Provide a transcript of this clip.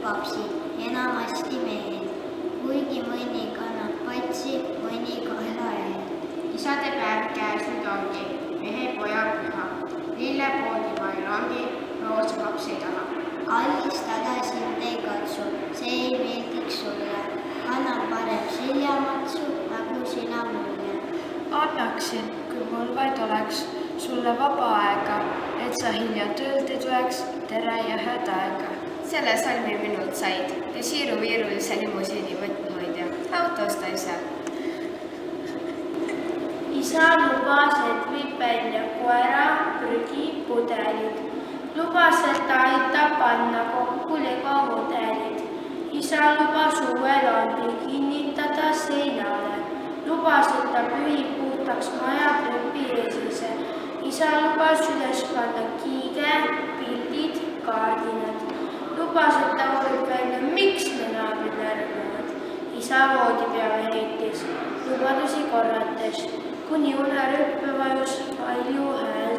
papsid, enamasti mehed, kuigi mõni kannab patsi, mõni kaelaäed. Isadepäev käes nüüd ongi, mehe poja püha, lillepoodi vaid ongi, roosapapsi taha. Kallistada sind ei katsu, see ei meeldiks sulle, annan parem seljamatsu, nagu sina mulle. Annaksin, kui mul vaid oleks sulle vaba aega, et sa hilja töölt ei tuleks, tere ja head aega. Selle salmi minult said ja siiru-viirulise limusiini võtmuhoidja, autost asja. Isa lubas, et viib välja koera, prügi, pudelid. Lubas, et ta aitab panna kokku legomudelid. Isa lubas uue lambi kinnitada seinale. Lubas, et ta pühib puhtaks maja trepi esise. Isa lubas üles panna kiige, pildid, kaardinad. Lubas, et ta võib välja, miks me naabrid närvivad. Isa voodi peale heitis, lubadusi korrates, kuni unerüppe vajus palju hääl